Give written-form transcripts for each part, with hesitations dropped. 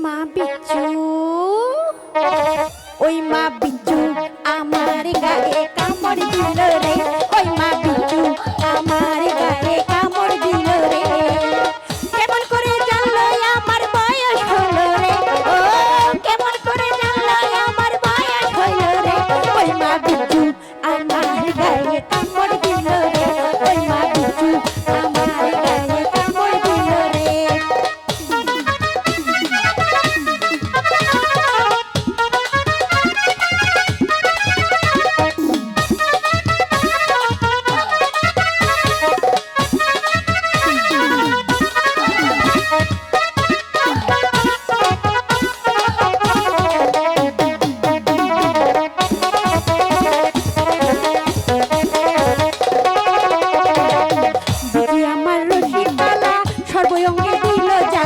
মা বিচ্ছু, ওই মা বিচ্ছু আমার গায়ে কামড় দিল রে, ওই মা বিচ্ছু আমার গায়ে কামড় দিল রে। কেমন করে জানলো আমার বয়স হলো রে, ও কেমন করে জানলো আমার বয়স হলো রে, ওই মা বিচ্ছু আমার গায়ে কামড় দিল রে, ওই মা বিচ্ছু আমার গায়ে কামড় দিল রে। সর্বঙ্গে দিল যা,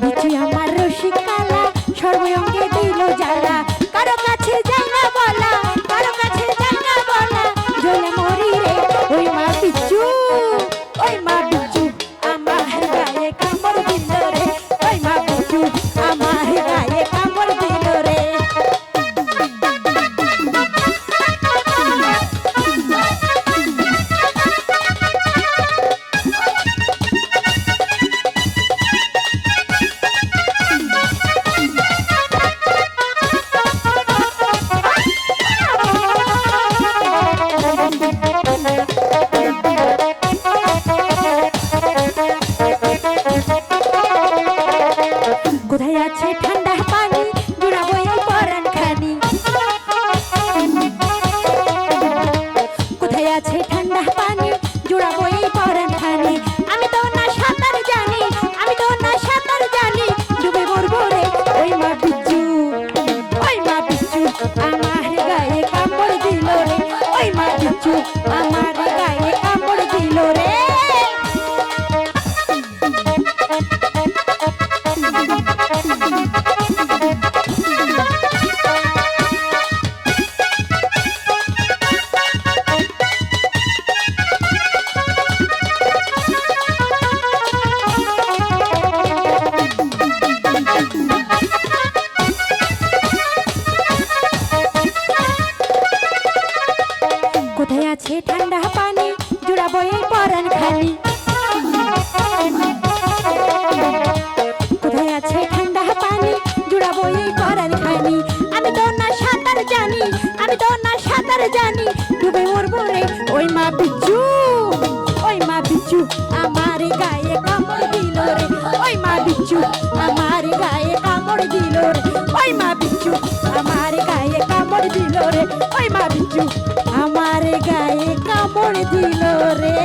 বিচি আমার রসিকালা সর্বঙ্গে দিল জ্বালা, কারো কাছে যাই না বলা, কারো কাছে যাই না বলা, জ্বলে মরি রে, ওই মা বিচ্ছু, ওই মা বিচ্ছু আমার গায়ে কামড় দিল রে, ওই মা বিচ্ছু আমার গায়ে কামড় দিল রে। কোথায় আছে ঠান্ডা পানি জুড়াবো এই পরাণ খানি, কোথায় আছে ঠান্ডা পানি জুড়াবো এই পরাণ খানি, আমি তো না সাঁতার জানি, আমি তো না সাঁতার জানি, ডুবে মরবো রে, ওই মা বিচ্ছু, ওই মা বিচ্ছু আমার গায়ে কামড় দিল রে, ওই মা বিচ্ছু আমার গায়ে কামড় দিল রে। কোথায় আছে ঠান্ডা পানি জুড়াবো এই পরাণ খানি, কোথায় আছে ঠান্ডা পানি জুড়াবো এই পরাণ খানি, আমি তো না সাঁতার জানি, আমি তো না সাঁতার জানি, ডুবে মরবো রে, ওই মা বিচ্ছু, ওই মা বিচ্ছু আমার গায়ে কামড় দিল রে, ওই মা বিচ্ছু আমার গায়ে কামড় দিল রে, ওই মা বিচ্ছু আমার গায়ে কামড় দিল রে, ওই মা বিচ্ছু আমার গায়ে কামড় দিল রে।